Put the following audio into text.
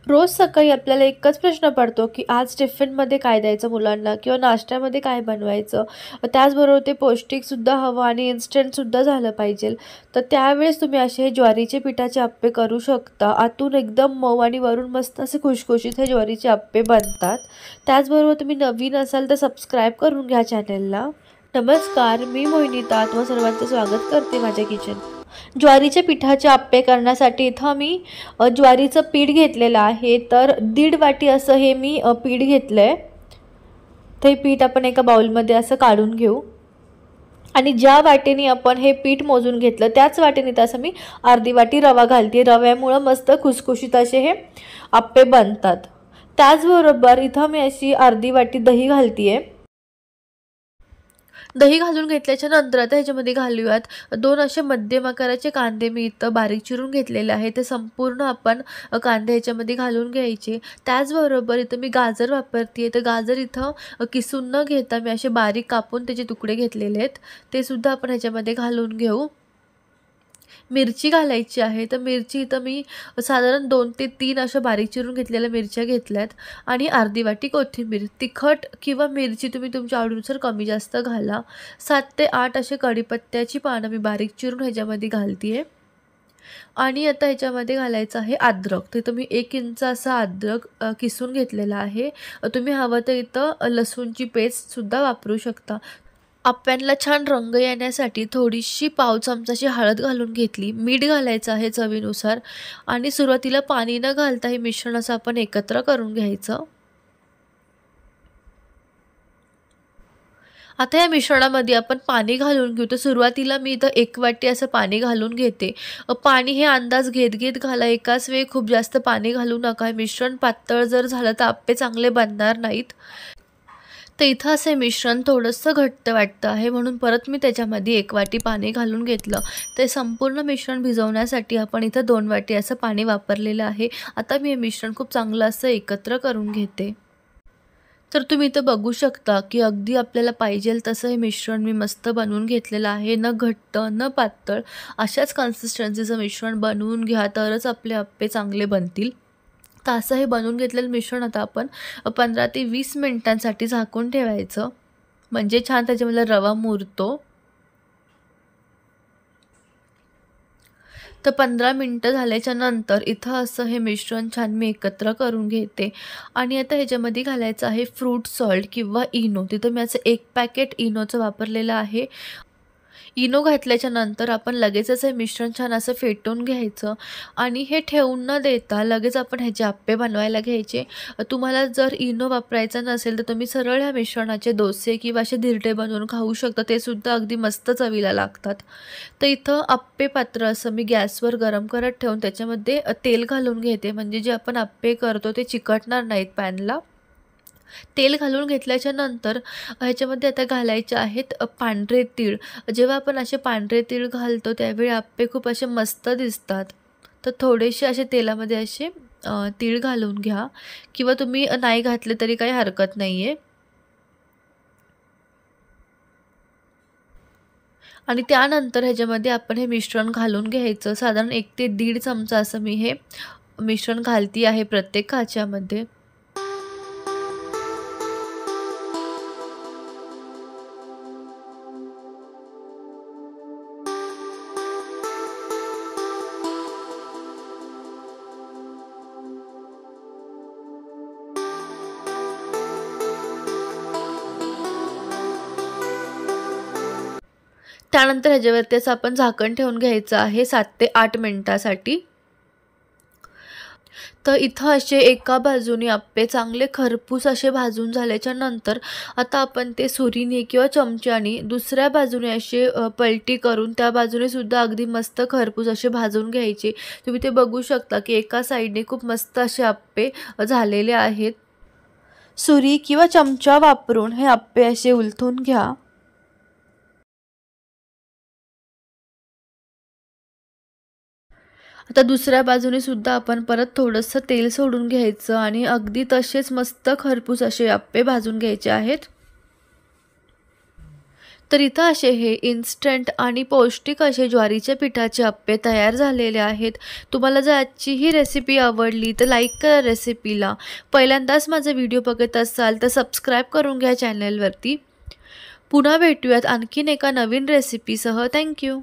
रोज सकाळी आपल्याला एकच प्रश्न पडतो, की आज टिफिनमध्ये काय द्यायचं मुलांना किंवा नाश्त्यामध्ये काय बनवायचं? त्याचबरोबर ते पौष्टिकसुद्धा हवं आणि इन्स्टंटसुद्धा झालं पाहिजे. तर त्यावेळेस तुम्ही असे ज्वारीचे पिठाचे अप्पे करू शकता. आतून एकदम मऊ आणि वरून मस्त असे खुशखुशीत हे ज्वारीचे अप्पे बनतात. त्याचबरोबर तुम्ही नवीन असाल तर सबस्क्राईब करून घ्या चॅनेलला. नमस्कार, मी मोहिनीता तुम्हा सर्वांचं स्वागत करते माझ्या किचन. ज्वारीच्या पिठाचे अप्पे करण्यासाठी इथं मी ज्वारीचं पीठ घेतलेलं आहे. तर 1.5 वाटी असं हे मी पीठ घेतलं आहे. ते पीठ आपण एका बाउलमध्ये असं काढून घेऊ आणि ज्या वाटीने आपण हे पीठ मोजून घेतलं त्याच वाटीने तसं मी अर्धी वाटी रवा घालते. रव्यामुळं मस्त खुसखुशीत असे हे अप्पे बनतात. त्याचबरोबर इथं मी अशी अर्धी वाटी दही घालते आहे. दही घालून घेतल्याच्या नंतर आता ह्याच्यामध्ये घालूयात 2 असे मध्यम आकाराचे कांदे मी इथं बारीक चिरून घेतलेले आहे. ते संपूर्ण आपण कांदे ह्याच्यामध्ये घालून घ्यायचे. त्याचबरोबर इथं मी गाजर वापरते. तर गाजर इथं किसून न घेता मी असे बारीक कापून त्याचे तुकडे घेतलेले आहेत. ते सुद्धा आपण ह्याच्यामध्ये घालून घेऊ. मिरची घालायची आहे. तर मिरची इथं मी साधारण 2 ते 3 अशा बारीक चिरून घेतलेल्या मिरच्या घेतल्यात आणि अर्धी वाटी कोथिंबीर. तिखट किंवा मिरची तुम्ही तुमच्या आवडीनुसार कमी जास्त घाला. 7 ते 8 असे कढीपत्त्याची पानं मी बारीक चिरून ह्याच्यामध्ये घालते आणि आता ह्याच्यामध्ये घालायचं आहे अद्रक. तिथं मी 1 इंच असा अद्रक किसून घेतलेला आहे. तुम्ही हवं तर इथं लसूणची पेस्टसुद्धा वापरू शकता. अप्प्यांना छान रंग येण्यासाठी थोडीशी पाव चमचाची हळद घालून घेतली. मीठ घालायचं आहे चवीनुसार आणि सुरुवातीला पाणी न घालता हे मिश्रण असं आपण एकत्र करून घ्यायचं. आता या मिश्रणामध्ये आपण पाणी घालून घेऊ. तर सुरुवातीला मी इथं 1 वाटी असं पाणी घालून घेते. पाणी हे अंदाज घेत घेत घाला. एकाच वेळी खूप जास्त पाणी घालू नका. हे मिश्रण पातळ जर झालं तर अप्पे चांगले बनणार नाहीत. तर इथं असे मिश्रण थोडंसं घट्ट वाटतं आहे म्हणून परत मी त्याच्यामध्ये 1 वाटी पाणी घालून घेतलं. ते संपूर्ण मिश्रण भिजवण्यासाठी आपण इथं 2 वाटी असं पाणी वापरलेलं आहे. आता मी हे मिश्रण खूप चांगलं असं एकत्र करून घेते. तर तुम्ही इथं बघू शकता की अगदी आपल्याला पाहिजेल तसं हे मिश्रण मी मस्त बनवून घेतलेलं आहे. न घट्ट न पातळ अशाच कन्सिस्टन्सीचं मिश्रण बनवून घ्या तरच आपले अप्पे चांगले बनतील. तर असं हे बनवून घेतलेलं मिश्रण आता आपण 15 ते 20 मिनिटांसाठी झाकून ठेवायचं म्हणजे छान त्याच्यामधला रवा मुरतो. तर 15 मिनिटं झाल्याच्या नंतर इथं असं हे मिश्रण छान मी एकत्र करून घेते आणि आता ह्याच्यामध्ये घालायचं आहे फ्रूट सॉल्ट किंवा इनो. तिथं मी असं 1 पॅकेट इनोचं वापरलेलं आहे. इनो घातल्याच्या नंतर आपण लगेचच हे मिश्रण छान असं फेटून घ्यायचं आणि हे ठेवून न देता लगेच आपण ह्याचे अप्पे बनवायला घ्यायचे. तुम्हाला जर इनो वापरायचा नसेल तर तुम्ही सरळ ह्या मिश्रणाचे डोसे किंवा असे धिरडे बनवून खाऊ शकता. ते सुद्धा अगदी मस्त चवीला लागतात. तर इथं अप्पे पात्र असं मी गॅसवर गरम करत ठेवून त्याच्यामध्ये तेल घालून घेते म्हणजे जे आपण अप्पे करतो ते चिकटणार नाहीत पॅनला. तेल घालून घेतल्याच्या नंतर ह्याच्यामध्ये आता घालायचे आहेत पांढरे तीळ. जेव्हा आपण असे पांढरे तीळ घालतो त्यावेळी अप्पे खूप असे मस्त दिसतात. तर थोडेसे असे तेलामध्ये असे तीळ घालून घ्या किंवा तुम्ही नाही घातले तरी काही हरकत नाही आहे. आणि त्यानंतर ह्याच्यामध्ये आपण हे मिश्रण घालून घ्यायचं. साधारण 1 ते 1.5 चमचा असं मी हे मिश्रण घालती आहे प्रत्येक खाच्यामध्ये. त्यानंतर ह्याच्यावरती असं आपण झाकण ठेवून घ्यायचं आहे 7 ते 8 मिनिटासाठी. तर इथं असे एका बाजूने अप्पे चांगले खरपूस असे भाजून झाल्याच्या नंतर आता आपण ते सुरीने किंवा चमच्याने दुसऱ्या बाजूने असे पलटी करून त्या बाजूने सुद्धा अगदी मस्त खरपूस असे भाजून घ्यायचे. तुम्ही ते बघू शकता की एका साईडने खूप मस्त असे अप्पे झालेले आहेत. सुरी किंवा चमचा वापरून हे अप्पे असे उलथून घ्या. आता दुसऱ्या बाजूने सुद्धा आपण परत थोडंसं तेल सोडून घ्यायचं आणि अगदी तसेच मस्त खरपूस असे अप्पे भाजून घ्यायचे आहेत. तर इथं असे हे इन्स्टंट आणि पौष्टिक असे ज्वारीच्या पिठाचे अप्पे तयार झालेले आहेत. तुम्हाला जर आजची ही रेसिपी आवडली तर लाईक करा रेसिपीला. पहिल्यांदाच माझा व्हिडिओ बघत असाल तर सबस्क्राईब करून घ्या चॅनलवरती. पुन्हा भेटूयात आणखीन एका नवीन रेसिपीसह. थँक्यू.